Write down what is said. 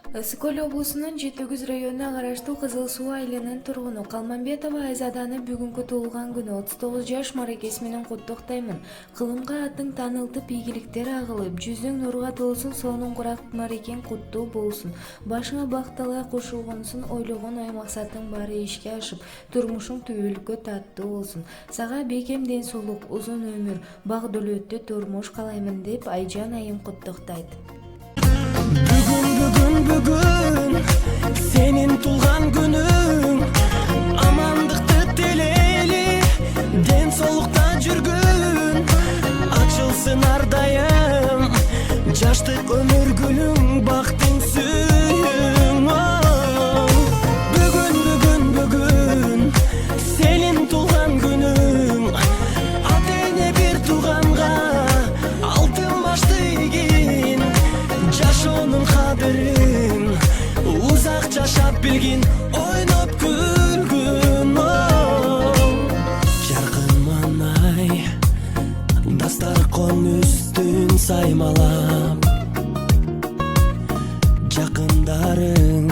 Ысык-Көл облусунун Жети-Күз районуна караштуу Кызыл Суу айылынын тургуну Калмамбетова Айзаданы бүгүнкү туулган күнү 39 жаш маракеси менен куттуктаймын. Кылымга атың таанылтып, ийгиликтер агылып, жүзүң нурга толсун, сонун курак марекен куттуу болсун. Башыңа бак талай кошулгонсун, ойлогон ой максатың баары ишке ашып, турмушуң түбөлүккө таттуу болсун. Сага бекем ден соолук, узун өмүр, бак дөлөттүү турмуш каалаймын деп Айжан айым куттуктайт. Бүгүн сенин тулган күнүң, амандыкты телейли, ден соолукта жүргүн, ачылсын ар дайым жаштык өмүр гүлүң, бактың сүйүң. Бүгүн сенин тулган күнүң, ата эне бир тууганга алтын башты ийгин, жашоонун кадырын узак жашап билгин, ойноп күлгүн. Жаркын маанай дастаркан үстүн саймалап, жакындарың